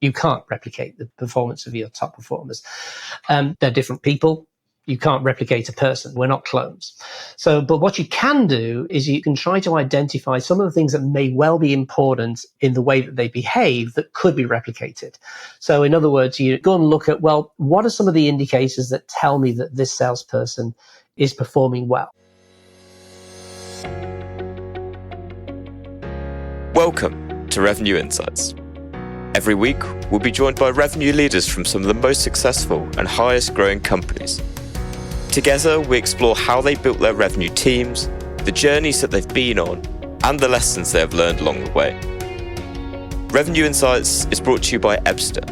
You can't replicate the performance of your top performers. They're different people. You can't replicate a person. We're not clones. So, but what you can do is you can try to identify some of the things that may well be important in the way that they behave that could be replicated. So in other words, you go and look at, well, what are some of the indicators that tell me that this salesperson is performing well? Welcome to Revenue Insights. Every week, we'll be joined by revenue leaders from some of the most successful and highest growing companies. Together, we explore how they built their revenue teams, the journeys that they've been on, and the lessons they have learned along the way. Revenue Insights is brought to you by Ebster.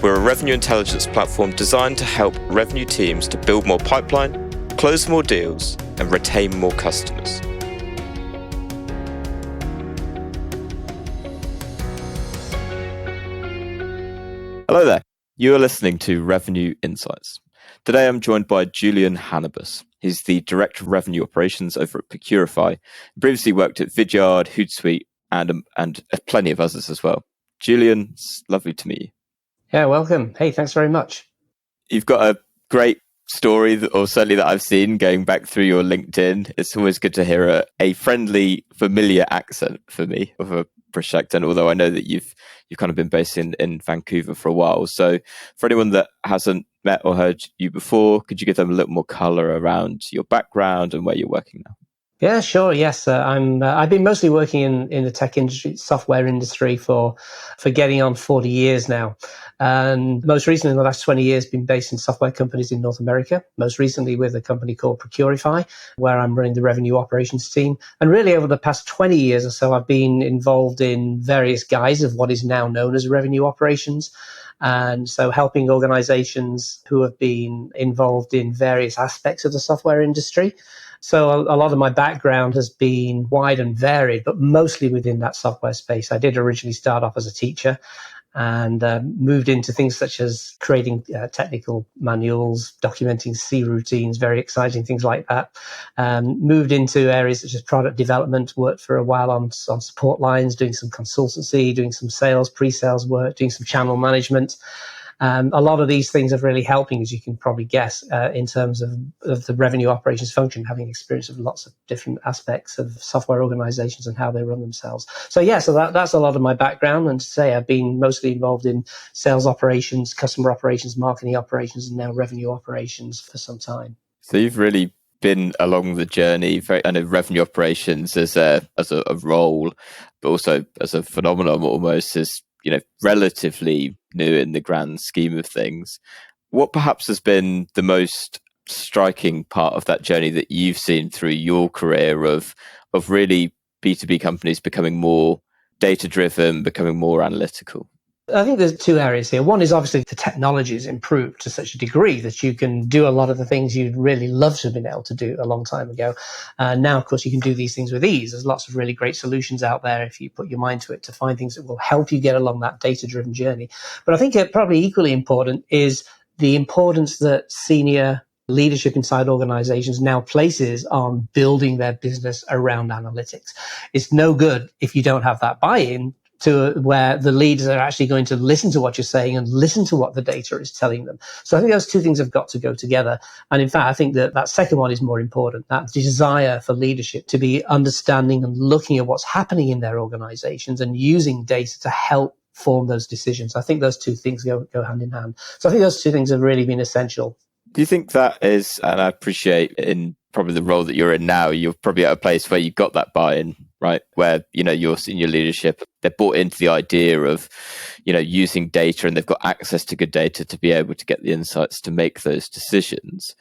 We're a revenue intelligence platform designed to help revenue teams to build more pipeline, close more deals, and retain more customers. Hello there. You are listening to Revenue Insights. Today I'm joined by Julian Hannabuss. He's the Director of Revenue Operations over at Procurify. Previously worked at Vidyard, Hootsuite, and plenty of others as well. Julian, it's lovely to meet you. Yeah, welcome. Hey, thanks very much. You've got a great story, or certainly that I've seen going back through your LinkedIn. It's always good to hear a friendly, familiar accent for me, of a British accent, although I know that you've kind of been based in Vancouver for a while. So for anyone that hasn't met or heard you before, could you give them a little more color around your background and where you're working now? Yeah, sure. Yes, I've been mostly working in the tech industry, software industry for getting on 40 years now. And most recently, in the last 20 years, been based in software companies in North America, most recently with a company called Procurify, where I'm running the revenue operations team. And really over the past 20 years or so, I've been involved in various guises of what is now known as revenue operations. And so helping organizations who have been involved in various aspects of the software industry. So a lot of my background has been wide and varied, but mostly within that software space. I did originally start off as a teacher and moved into things such as creating technical manuals, documenting C routines, very exciting things like that. Moved into areas such as product development, worked for a while on support lines, doing some consultancy, doing some sales, pre-sales work, doing some channel management. A lot of these things are really helping, as you can probably guess, in terms of the revenue operations function, having experience of lots of different aspects of software organizations and how they run themselves. So that's a lot of my background. And to say I've been mostly involved in sales operations, customer operations, marketing operations, and now revenue operations for some time. So you've really been along the journey, revenue operations as a role, but also as a phenomenon almost, as relatively new in the grand scheme of things. What perhaps has been the most striking part of that journey that you've seen through your career of really B2B companies becoming more data-driven, becoming more analytical? I think there's two areas here. One is obviously the technology has improved to such a degree that you can do a lot of the things you'd really love to have been able to do a long time ago. Now, of course, you can do these things with ease. There's lots of really great solutions out there if you put your mind to it to find things that will help you get along that data-driven journey. But I think probably equally important is the importance that senior leadership inside organizations now places on building their business around analytics. It's no good if you don't have that buy-in to where the leaders are actually going to listen to what you're saying and listen to what the data is telling them. So I think those two things have got to go together. And in fact, I think that second one is more important, that desire for leadership to be understanding and looking at what's happening in their organizations and using data to help form those decisions. I think those two things go hand in hand. So I think those two things have really been essential. Do you think that is, and I appreciate in probably the role that you're in now, you're probably at a place where you got that buy-in, right? Where, your senior leadership, they're bought into the idea of, using data, and they've got access to good data to be able to get the insights to make those decisions.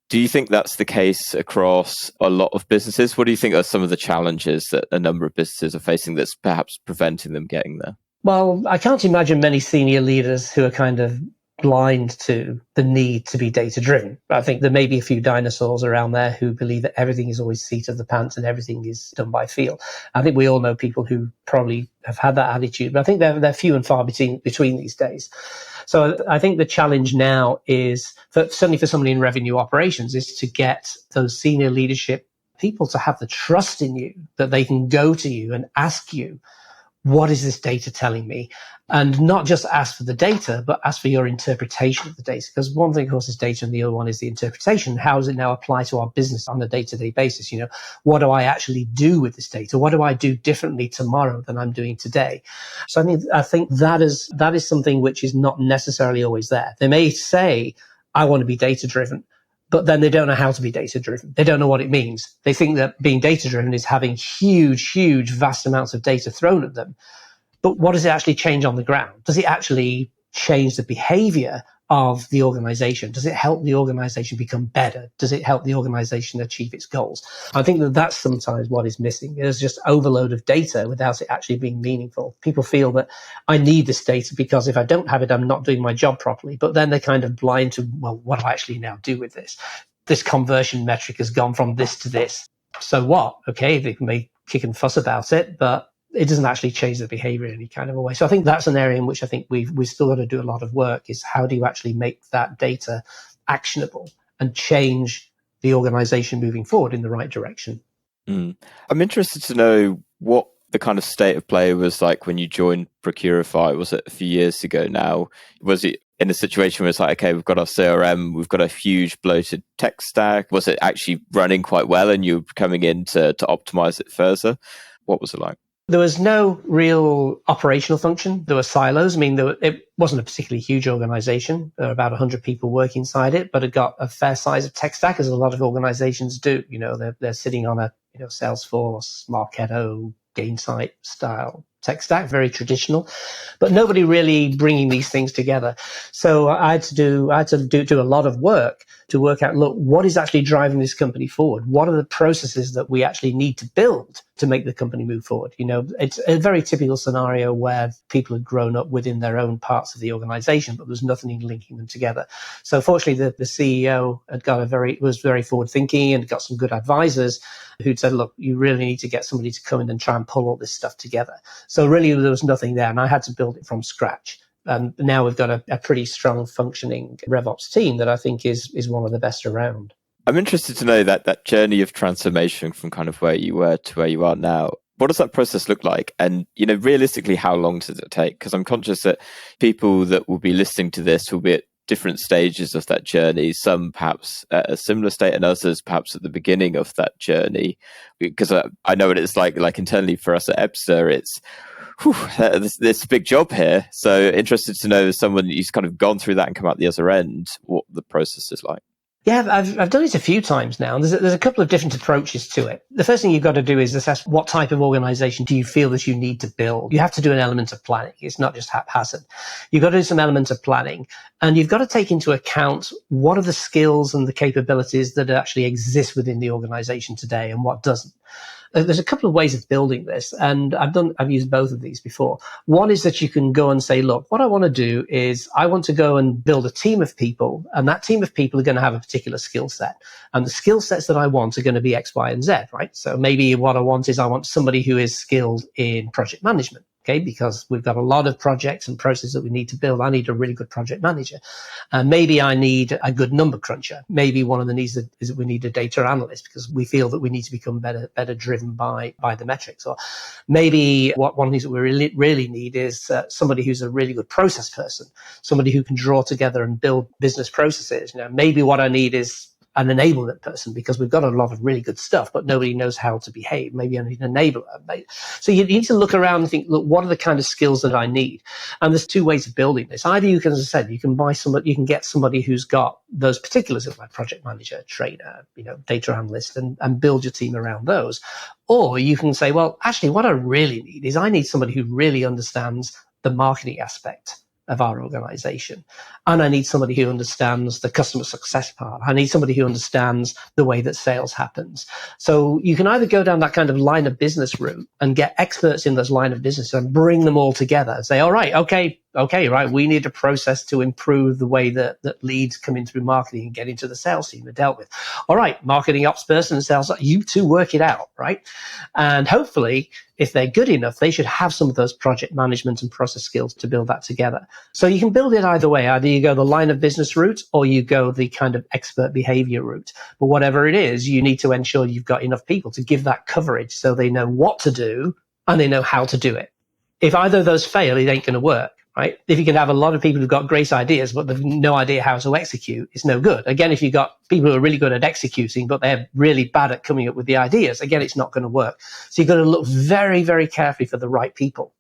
Do you think that's the case across a lot of businesses? What do you think are some of the challenges that a number of businesses are facing that's perhaps preventing them getting there? Well, I can't imagine many senior leaders who are kind of blind to the need to be data-driven. I think there may be a few dinosaurs around there who believe that everything is always seat of the pants and everything is done by feel. I think we all know people who probably have had that attitude, but I think they're few and far between these days. So I think the challenge now is, certainly for somebody in revenue operations, is to get those senior leadership people to have the trust in you that they can go to you and ask you what is this data telling me? And not just ask for the data, but ask for your interpretation of the data. Because one thing, of course, is data, and the other one is the interpretation. How does it now apply to our business on a day-to-day basis? You know, what do I actually do with this data? What do I do differently tomorrow than I'm doing today? So I think that is something which is not necessarily always there. They may say, I want to be data-driven, but then they don't know how to be data-driven. They don't know what it means. They think that being data-driven is having huge, vast amounts of data thrown at them. But what does it actually change on the ground? Does it actually change the behavior of the organization? Does it help the organization become better? Does it help the organization achieve its goals? I think that that's sometimes what is missing. There's just overload of data without it actually being meaningful. People feel that I need this data because if I don't have it, I'm not doing my job properly. But then they're kind of blind to, well, what do I actually now do with this? This conversion metric has gone from this to this. So what? Okay, they may kick and fuss about it, but it doesn't actually change the behavior in any kind of a way. So I think that's an area in which I think we've still got to do a lot of work, is how do you actually make that data actionable and change the organization moving forward in the right direction? I'm interested to know what the kind of state of play was like when you joined Procurify. Was it a few years ago now? Was it in a situation where it's like, okay, we've got our CRM, we've got a huge bloated tech stack? Was it actually running quite well and you were coming in to optimize it further? What was it like? There was no real operational function. There were silos. I mean, it wasn't a particularly huge organization. There were about 100 people working inside it, but it got a fair size of tech stack, as a lot of organizations do. You know, they're sitting on a Salesforce, Marketo, Gainsight style tech stack, very traditional, but nobody really bringing these things together. So I had to do a lot of work to work out, look, what is actually driving this company forward? What are the processes that we actually need to build to make the company move forward? You know, it's a very typical scenario where people had grown up within their own parts of the organization, but there's nothing linking them together. So fortunately, the CEO was very forward thinking and got some good advisors who'd said, look, you really need to get somebody to come in and try and pull all this stuff together. So really, there was nothing there, and I had to build it from scratch. And now we've got a pretty strong functioning RevOps team that I think is one of the best around. I'm interested to know that journey of transformation from kind of where you were to where you are now. What does that process look like? And, you know, realistically, how long does it take? Because I'm conscious that people that will be listening to this will be at different stages of that journey, some perhaps at a similar state and others perhaps at the beginning of that journey. Because I know what it's like internally for us at EBSA, it's this big job here. So interested to know, as someone who's kind of gone through that and come out the other end, what the process is like. Yeah, I've done it a few times now. And there's a couple of different approaches to it. The first thing you've got to do is assess what type of organization do you feel that you need to build. You have to do an element of planning. It's not just haphazard. You've got to do some element of planning, and you've got to take into account what are the skills and the capabilities that actually exist within the organization today and what doesn't. There's a couple of ways of building this, and I've used both of these before. One is that you can go and say, look, what I want to do is I want to go and build a team of people, and that team of people are going to have a particular skill set. And the skill sets that I want are going to be X, Y, and Z, right? So maybe what I want is I want somebody who is skilled in project management. Okay, because we've got a lot of projects and processes that we need to build. I need a really good project manager. Maybe I need a good number cruncher. Maybe one of the needs is that we need a data analyst because we feel that we need to become better driven by the metrics. Or maybe one of the things that we really need is somebody who's a really good process person, somebody who can draw together and build business processes. You know, maybe what I need is an enablement person because we've got a lot of really good stuff, but nobody knows how to behave. Maybe I need an enabler. So you need to look around and think, look, what are the kind of skills that I need? And there's two ways of building this. Either you can, as I said, you can get somebody who's got those particulars of like project manager, trainer, data analyst, and build your team around those. Or you can say, well, actually, what I really need is I need somebody who really understands the marketing aspect of our organization. And I need somebody who understands the customer success part. I need somebody who understands the way that sales happens. So you can either go down that kind of line of business route and get experts in those line of business and bring them all together and say, all right, okay, right, we need a process to improve the way that leads come in through marketing and get into the sales team are dealt with. All right, marketing ops person and sales, you two work it out, right? And hopefully, if they're good enough, they should have some of those project management and process skills to build that together. So you can build it either way. Either you go the line of business route or you go the kind of expert behavior route. But whatever it is, you need to ensure you've got enough people to give that coverage so they know what to do and they know how to do it. If either of those fail, it ain't going to work, right? If you can have a lot of people who've got great ideas, but they've no idea how to execute, it's no good. Again, if you've got people who are really good at executing, but they're really bad at coming up with the ideas, again, it's not going to work. So you've got to look very, very carefully for the right people.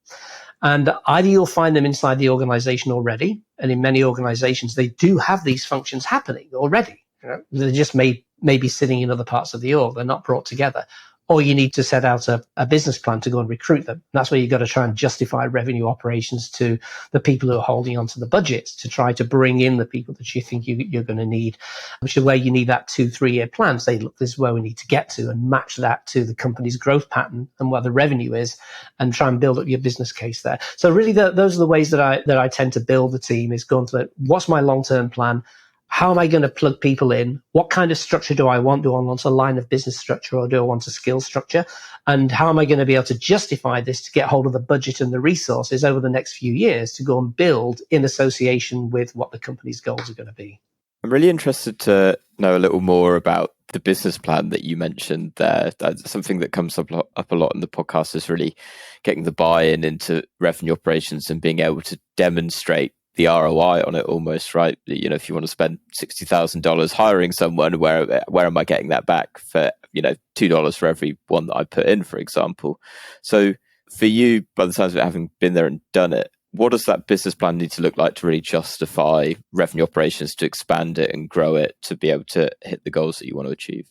And either you'll find them inside the organization already, and in many organizations, they do have these functions happening already. They're just maybe sitting in other parts of the org. They're not brought together. Or you need to set out a business plan to go and recruit them. That's where you've got to try and justify revenue operations to the people who are holding onto the budgets to try to bring in the people that you think you're going to need, which is where you need that 2-3 year plan. Say, look, this is where we need to get to, and match that to the company's growth pattern and what the revenue is, and try and build up your business case there. So really, those are the ways that I tend to build the team, is going to what's my long-term plan? How am I going to plug people in? What kind of structure do I want? Do I want a line of business structure, or do I want a skill structure? And how am I going to be able to justify this to get hold of the budget and the resources over the next few years to go and build in association with what the company's goals are going to be? I'm really interested to know a little more about the business plan that you mentioned there. That's something that comes up a lot in the podcast, is really getting the buy-in into revenue operations and being able to demonstrate the ROI on it almost, right? If you want to spend $60,000 hiring someone, where am I getting that back for, $2 for every one that I put in, for example? So for you, by the sounds of it, having been there and done it, what does that business plan need to look like to really justify revenue operations, to expand it and grow it, to be able to hit the goals that you want to achieve?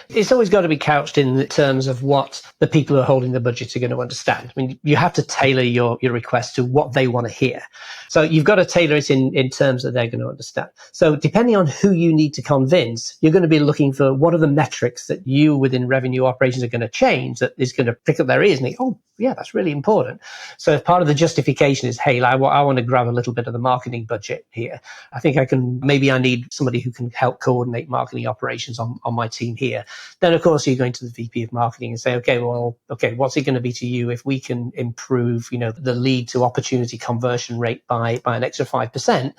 It's always got to be couched in terms of what the people who are holding the budget are going to understand. I mean, you have to tailor your request to what they want to hear. So you've got to tailor it in terms that they're going to understand. So depending on who you need to convince, you're going to be looking for what are the metrics that you within revenue operations are going to change that is going to pick up their ears and think, oh, yeah, that's really important. So if part of the justification is, hey, I want to grab a little bit of the marketing budget here, I think I need somebody who can help coordinate marketing operations on my team here. Then, of course, you're going to the VP of marketing and say, okay, what's it going to be to you if we can improve, the lead to opportunity conversion rate by an extra 5%?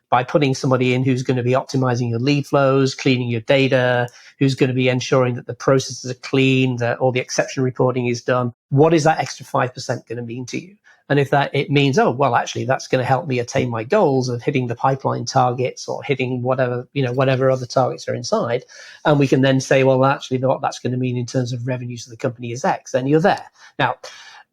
By putting somebody in who's going to be optimizing your lead flows, cleaning your data, who's going to be ensuring that the processes are clean, that all the exception reporting is done. What is that extra 5% going to mean to you? And if it means, actually, that's going to help me attain my goals of hitting the pipeline targets or hitting whatever other targets are inside. And we can then say, well, actually, what that's going to mean in terms of revenues to the company is X, then you're there. Now,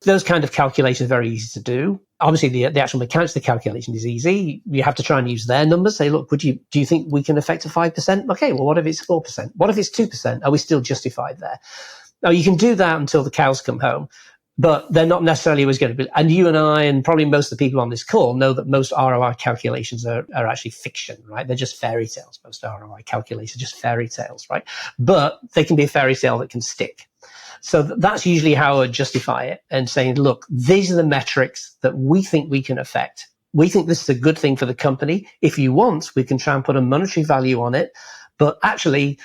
those kind of calculations are very easy to do. Obviously, the actual mechanics of the calculation is easy. You have to try and use their numbers. Say, look, do you think we can affect a 5%? Okay, well, what if it's 4%? What if it's 2%? Are we still justified there? Now, you can do that until the cows come home, but they're not necessarily always going to be. And you and I, and probably most of the people on this call, know that most ROI calculations are actually fiction, right? They're just fairy tales. Most ROI calculations are just fairy tales, right? But they can be a fairy tale that can stick. So that's usually how I would justify it, and saying, look, these are the metrics that we think we can affect. We think this is a good thing for the company. If you want, we can try and put a monetary value on it. But actually,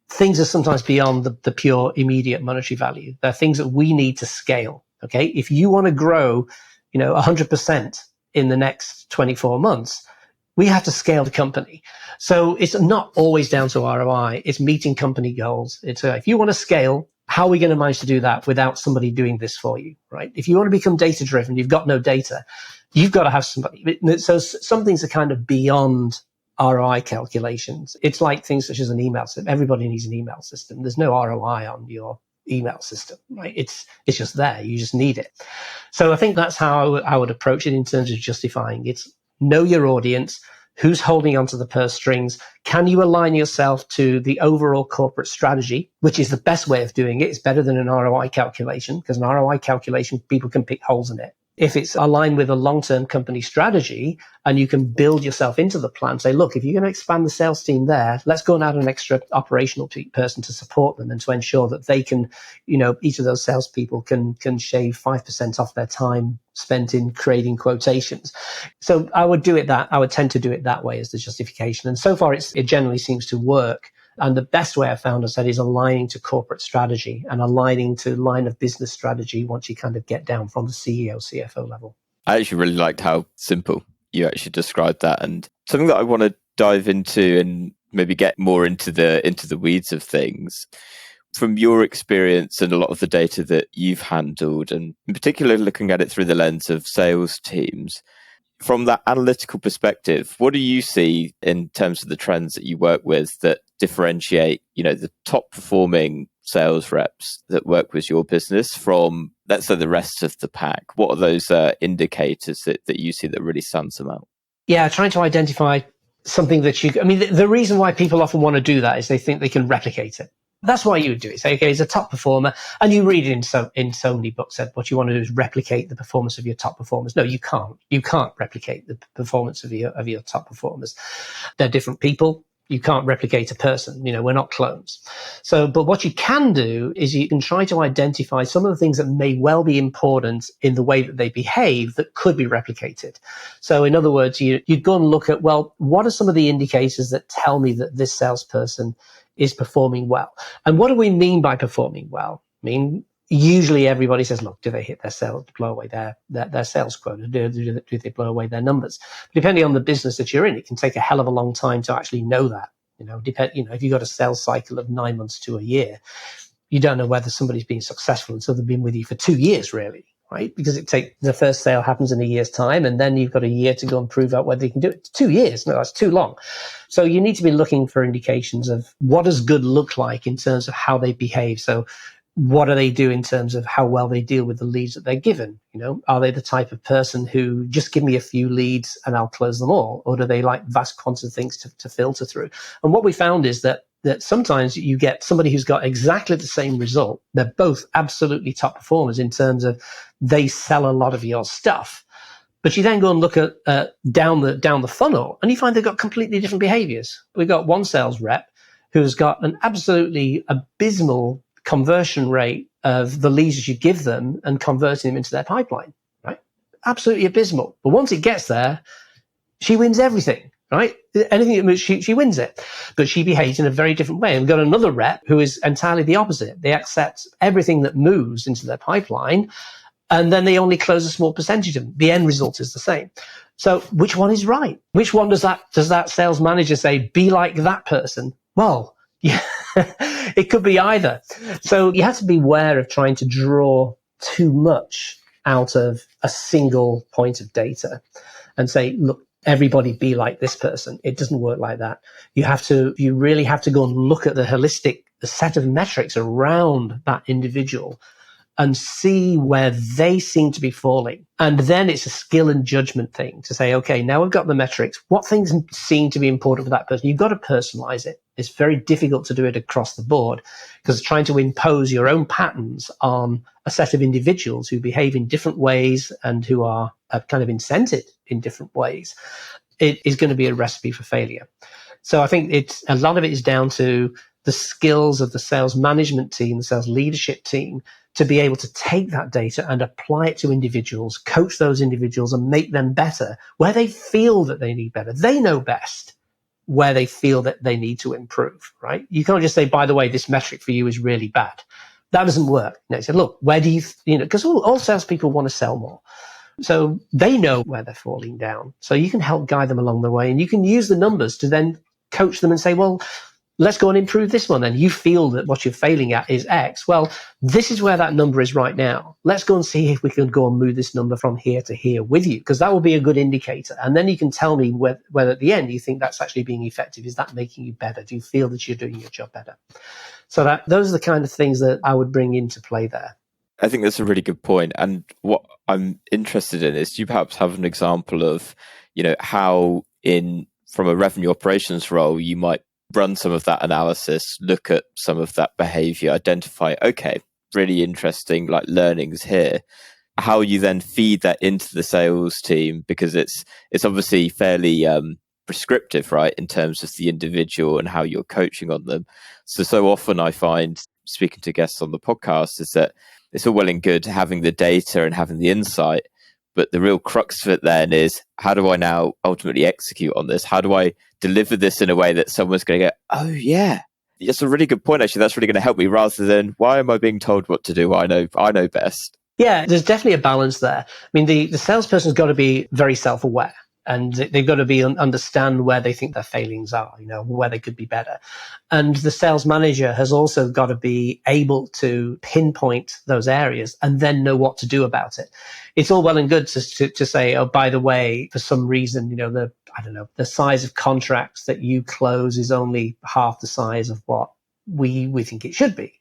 things are sometimes beyond the pure immediate monetary value. They're things that we need to scale. Okay. If you want to grow, 100% in the next 24 months, we have to scale the company. So it's not always down to ROI. It's meeting company goals. It's if you want to scale, how are we going to manage to do that without somebody doing this for you, right? If you want to become data driven, you've got no data. You've got to have somebody. So some things are kind of beyond ROI calculations. It's like things such as an email system. Everybody needs an email system. There's no ROI on your email system, right? It's just there. You just need it. So I think that's how I would approach it in terms of justifying. It's know your audience. Who's holding onto the purse strings? Can you align yourself to the overall corporate strategy, which is the best way of doing it? It's better than an ROI calculation, because an ROI calculation, people can pick holes in it. If it's aligned with a long-term company strategy and you can build yourself into the plan, say, look, if you're going to expand the sales team there, let's go and add an extra operational person to support them and to ensure that they can, each of those salespeople can shave 5% off their time spent in creating quotations. So I would tend to do it that way as the justification. And so far it generally seems to work. And the best way I found, as I said, is aligning to corporate strategy and aligning to line of business strategy once you kind of get down from the CEO, CFO level. I actually really liked how simple you actually described that, and something that I want to dive into and maybe get more into the weeds of things. from your experience and a lot of the data that you've handled, and in particular looking at it through the lens of sales teams, from that analytical perspective, what do you see in terms of the trends that you work with that differentiate, the top performing sales reps that work with your business from, let's say, the rest of the pack? What are those indicators that you see that really stands them out? Yeah, trying to identify something that the reason why people often want to do that is they think they can replicate it. That's why you would do it. Say, okay, he's a top performer, and you read in so many books that what you want to do is replicate the performance of your top performers. No, you can't. You can't replicate the performance of your top performers. They're different people. You can't replicate a person. We're not clones. But what you can do is you can try to identify some of the things that may well be important in the way that they behave that could be replicated. So in other words, you'd go and look at, well, what are some of the indicators that tell me that this salesperson is performing well? And what do we mean by performing well? Usually everybody says, look, do they hit their sales, blow away their sales quota? Do they blow away their numbers? Depending on the business that you're in, it can take a hell of a long time to actually know that. If you've got a sales cycle of 9 months to a year, you don't know whether somebody's been successful until they've been with you for 2 years, really, right? Because the first sale happens in a year's time, and then you've got a year to go and prove out whether you can do it. 2 years, no, that's too long. So you need to be looking for indications of what does good look like in terms of how they behave. So what do they do in terms of how well they deal with the leads that they're given? Are they the type of person who just give me a few leads and I'll close them all? Or do they like vast quantities of things to filter through? And what we found is that sometimes you get somebody who's got exactly the same result. They're both absolutely top performers in terms of they sell a lot of your stuff. But you then go and look at down the funnel, and you find they've got completely different behaviors. We've got one sales rep who's got an absolutely abysmal conversion rate of the leads that you give them and converting them into their pipeline, right? Absolutely abysmal. But once it gets there, she wins everything, right? Anything that moves, she wins it. But she behaves in a very different way. And we've got another rep who is entirely the opposite. They accept everything that moves into their pipeline, and then they only close a small percentage of them. The end result is the same. So which one is right? Which one does that sales manager say, be like that person? Well, yeah, it could be either. So you have to be aware of trying to draw too much out of a single point of data and say, look, everybody be like this person. It doesn't work like that. You really have to go and look at the set of metrics around that individual and see where they seem to be falling. And then it's a skill and judgment thing to say, okay, now we've got the metrics. What things seem to be important for that person? You've got to personalize it. It's very difficult to do it across the board because trying to impose your own patterns on a set of individuals who behave in different ways and who are kind of incented in different ways, it is going to be a recipe for failure. So I think a lot of it is down to the skills of the sales management team, the sales leadership team, to be able to take that data and apply it to individuals, coach those individuals and make them better where they feel that they need better. They know best where they feel that they need to improve, right? You can't just say, by the way, this metric for you is really bad. That doesn't work. You say, look, where do because all salespeople want to sell more. So they know where they're falling down. So you can help guide them along the way, and you can use the numbers to then coach them and say, well, let's go and improve this one. Then you feel that what you're failing at is X. Well, this is where that number is right now. Let's go and see if we can go and move this number from here to here with you, because that will be a good indicator. And then you can tell me whether at the end you think that's actually being effective. Is that making you better? Do you feel that you're doing your job better? So those are the kind of things that I would bring into play there. I think that's a really good point. And what I'm interested in is, do you perhaps have an example of, how from a revenue operations role, you might run some of that analysis, look at some of that behavior, identify, okay, really interesting, like learnings here. How you then feed that into the sales team, because it's obviously fairly prescriptive, right, in terms of the individual and how you're coaching on them. So often I find, speaking to guests on the podcast, is that it's all well and good having the data and having the insight, but the real crux of it then is, how do I now ultimately execute on this? How do I deliver this in a way that someone's going to go, oh yeah, that's a really good point, actually, that's really going to help me, rather than, why am I being told what to do? I know best. Yeah, there's definitely a balance there. I mean, the salesperson's got to be very self-aware. and they've got to be understand where they think their failings are, where they could be better. And the sales manager has also got to be able to pinpoint those areas and then know what to do about it. It's all well and good to say, oh, by the way, for some reason, the size of contracts that you close is only half the size of what we think it should be.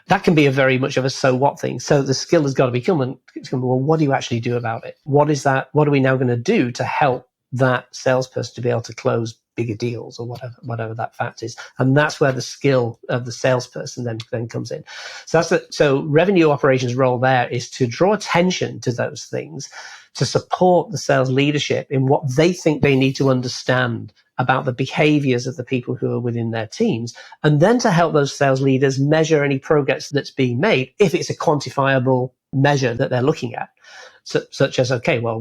That can be a very much of a so what thing. So the skill has got to become, well, what do you actually do about it? What is that? What are we now going to do to help that salesperson to be able to close bigger deals or whatever that fact is? And that's where the skill of the salesperson then comes in. So revenue operations role there is to draw attention to those things, to support the sales leadership in what they think they need to understand about the behaviors of the people who are within their teams, and then to help those sales leaders measure any progress that's being made if it's a quantifiable measure that they're looking at. Such as, okay, well,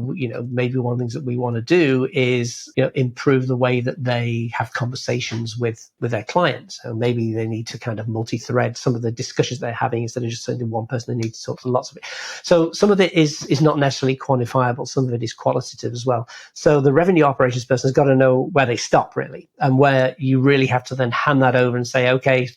maybe one of the things that we want to do is, improve the way that they have conversations with their clients. So maybe they need to kind of multi-thread some of the discussions they're having instead of just sending one person. They need to talk to lots of it. So some of it is not necessarily quantifiable. Some of it is qualitative as well. So the revenue operations person has got to know where they stop really, and where you really have to then hand that over and say, okay,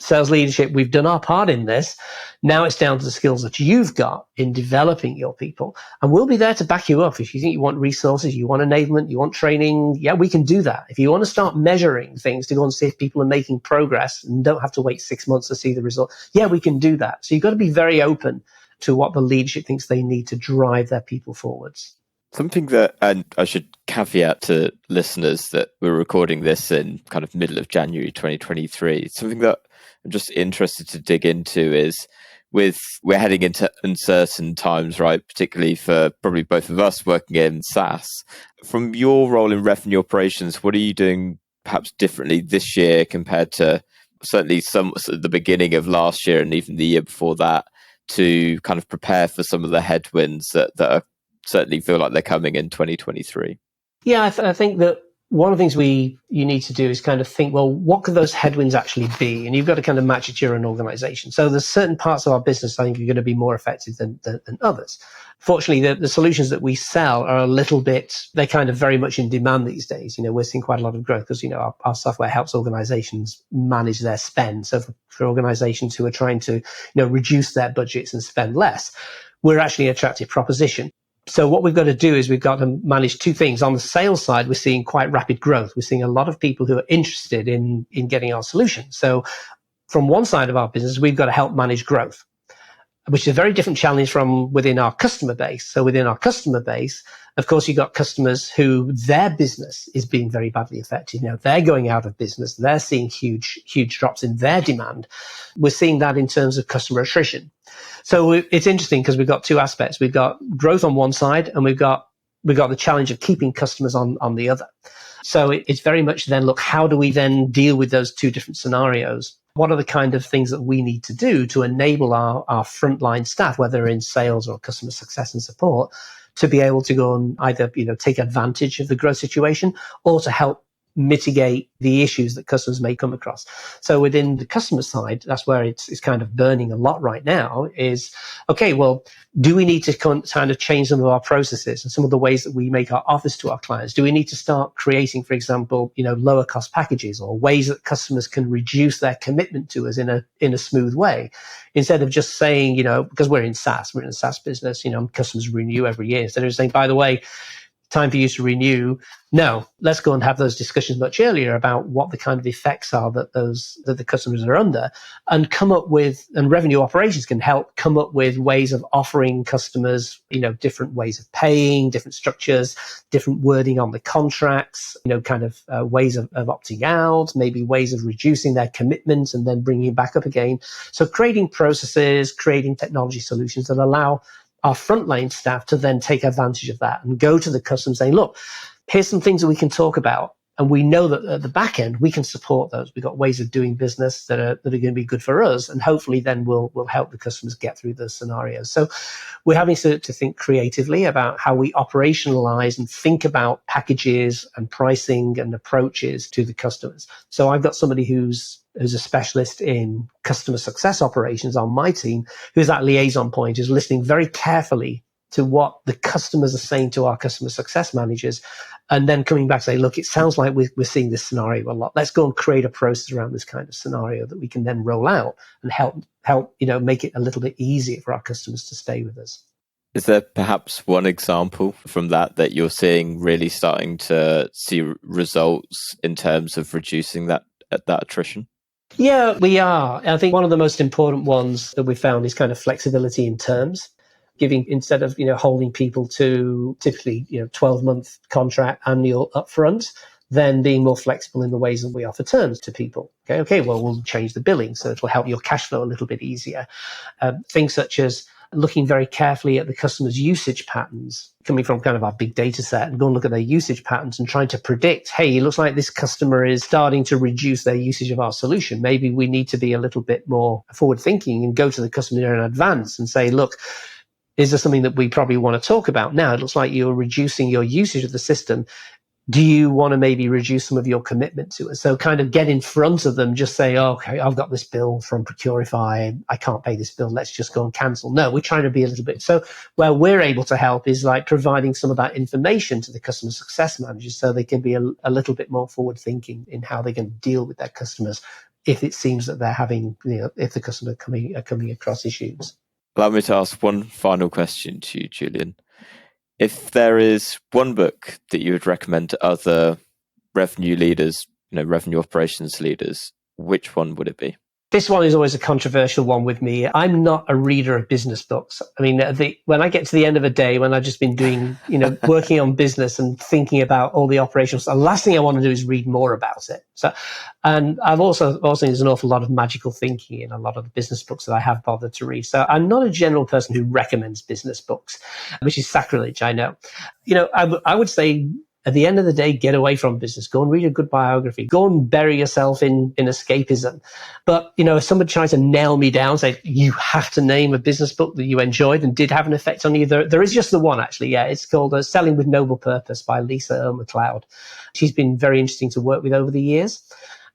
sales leadership, we've done our part in this. Now it's down to the skills that you've got in developing your people. And we'll be there to back you up. If you think you want resources, you want enablement, you want training, yeah, we can do that. If you want to start measuring things to go and see if people are making progress and don't have to wait 6 months to see the result, yeah, we can do that. So you've got to be very open to what the leadership thinks they need to drive their people forwards. Something that, and I should caveat to listeners that we're recording this in kind of middle of January 2023, something that I'm just interested to dig into is we're heading into uncertain times, right? Particularly for probably both of us working in SaaS. From your role in revenue operations, what are you doing perhaps differently this year compared to certainly the beginning of last year and even the year before that to kind of prepare for some of the headwinds that are, certainly feel like they're coming in 2023? Yeah, I think that one of the things you need to do is kind of think, well, what could those headwinds actually be? And you've got to kind of match it to your own organization. So there's certain parts of our business I think are going to be more effective than others. Fortunately, the solutions that we sell are a little bit, they're kind of very much in demand these days. We're seeing quite a lot of growth because, our software helps organizations manage their spend. So for organizations who are trying to, reduce their budgets and spend less, we're actually an attractive proposition. So what we've got to do is we've got to manage two things. On the sales side, we're seeing quite rapid growth. We're seeing a lot of people who are interested in getting our solution. So from one side of our business, we've got to help manage growth, which is a very different challenge from within our customer base. So within our customer base, of course, you've got customers who their business is being very badly affected. They're going out of business. They're seeing huge drops in their demand. We're seeing that in terms of customer attrition. So it's interesting because we've got two aspects. We've got growth on one side and we've got the challenge of keeping customers on the other. So it's very much then, look, how do we then deal with those two different scenarios? What are the kind of things that we need to do to enable our frontline staff, whether in sales or customer success and support, to be able to go and either, take advantage of the growth situation or to help mitigate the issues that customers may come across. So within the customer side, that's where it's kind of burning a lot right now is, okay, well, do we need to kind of change some of our processes and some of the ways that we make our offers to our clients? Do we need to start creating, for example, lower cost packages or ways that customers can reduce their commitment to us in a smooth way? Instead of just saying, because we're in a SaaS business, customers renew every year. Instead of just saying, by the way, time for you to renew. No, let's go and have those discussions much earlier about what the kind of effects are that the customers are under, and come up with, and revenue operations can help come up with ways of offering customers, different ways of paying, different structures, different wording on the contracts, ways of opting out, maybe ways of reducing their commitment and then bringing it back up again. So creating processes, creating technology solutions that allow our frontline staff to then take advantage of that and go to the customer saying, look, here's some things that we can talk about. And we know that at the back end, we can support those. We've got ways of doing business that are going to be good for us. And hopefully then we'll help the customers get through those scenarios. So we're having to think creatively about how we operationalize and think about packages and pricing and approaches to the customers. So I've got somebody who's a specialist in customer success operations on my team, who's that liaison point, who's listening very carefully to what the customers are saying to our customer success managers, and then coming back and say, look, it sounds like we're seeing this scenario a lot. Let's go and create a process around this kind of scenario that we can then roll out and help make it a little bit easier for our customers to stay with us. Is there perhaps one example from that you're seeing really starting to see results in terms of reducing that attrition? Yeah, we are. I think one of the most important ones that we found is kind of flexibility in terms. Giving, instead of holding people to typically 12-month contract annual upfront, then being more flexible in the ways that we offer terms to people. Okay, well, we'll change the billing so it'll help your cash flow a little bit easier. Things such as looking very carefully at the customer's usage patterns, coming from kind of our big data set, and go and look at their usage patterns and trying to predict, hey, it looks like this customer is starting to reduce their usage of our solution. Maybe we need to be a little bit more forward thinking and go to the customer in advance and say, look, is there something that we probably want to talk about now? It looks like you're reducing your usage of the system. Do you want to maybe reduce some of your commitment to it? So kind of get in front of them, just say, oh, okay, I've got this bill from Procurify. I can't pay this bill. Let's just go and cancel. No, we're trying to be a little bit. So where we're able to help is like providing some of that information to the customer success managers so they can be a little bit more forward thinking in how they can deal with their customers if it seems that they're having, if the customer are coming across issues. Allow me to ask one final question to you, Julian. If there is one book that you would recommend to other revenue leaders, revenue operations leaders, which one would it be? This one is always a controversial one with me. I'm not a reader of business books. I mean, when I get to the end of a day, when I've just been doing, working on business and thinking about all the operations, the last thing I want to do is read more about it. So, and I've also there's an awful lot of magical thinking in a lot of the business books that I have bothered to read. So I'm not a general person who recommends business books, which is sacrilege, I know. I would say, at the end of the day, get away from business. Go and read a good biography. Go and bury yourself in escapism. But, if somebody tries to nail me down, say, you have to name a business book that you enjoyed and did have an effect on you, there is just the one, actually. Yeah, it's called Selling with Noble Purpose by Lisa McLeod. She's been very interesting to work with over the years.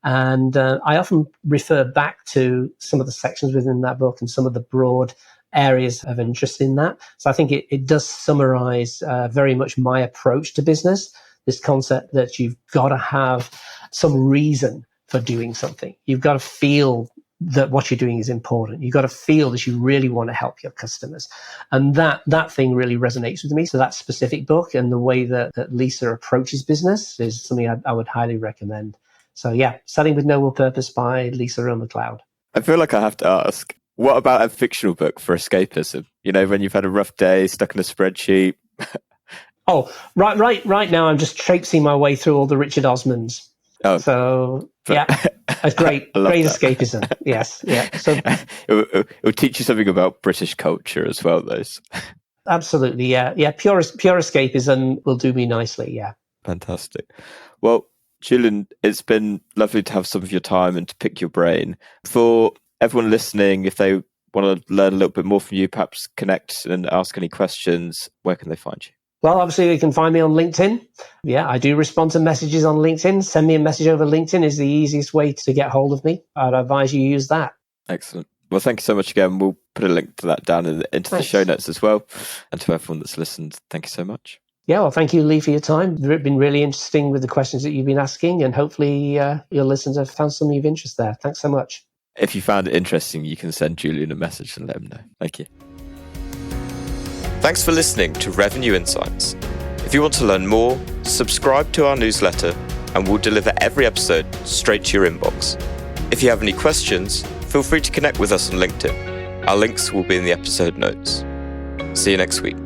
And I often refer back to some of the sections within that book and some of the broad areas of interest in that. So I think it does summarize very much my approach to business, this concept that you've got to have some reason for doing something. You've got to feel that what you're doing is important. You've got to feel that you really want to help your customers. And that thing really resonates with me. So that specific book and the way that Lisa approaches business is something I would highly recommend. So yeah, Selling with Noble Purpose by Lisa McLeod. I feel like I have to ask, what about a fictional book for escapism? When you've had a rough day, stuck in a spreadsheet. Oh, right now I'm just traipsing my way through all the Richard Osmans. Oh, so yeah, a great escapism. Yes, yeah. So it will teach you something about British culture as well, those. Absolutely, yeah. Pure escapism will do me nicely. Yeah. Fantastic. Well, Julian, it's been lovely to have some of your time and to pick your brain. For everyone listening, if they want to learn a little bit more from you, perhaps connect and ask any questions, where can they find you? Well, obviously, you can find me on LinkedIn. Yeah, I do respond to messages on LinkedIn. Send me a message over LinkedIn is the easiest way to get hold of me. I'd advise you use that. Excellent. Well, thank you so much again. We'll put a link to that down into the show notes as well. And to everyone that's listened, thank you so much. Yeah, well, thank you, Lee, for your time. It's been really interesting with the questions that you've been asking, and hopefully your listeners have found something of interest there. Thanks so much. If you found it interesting, you can send Julian a message and let him know. Thank you. Thanks for listening to Revenue Insights. If you want to learn more, subscribe to our newsletter and we'll deliver every episode straight to your inbox. If you have any questions, feel free to connect with us on LinkedIn. Our links will be in the episode notes. See you next week.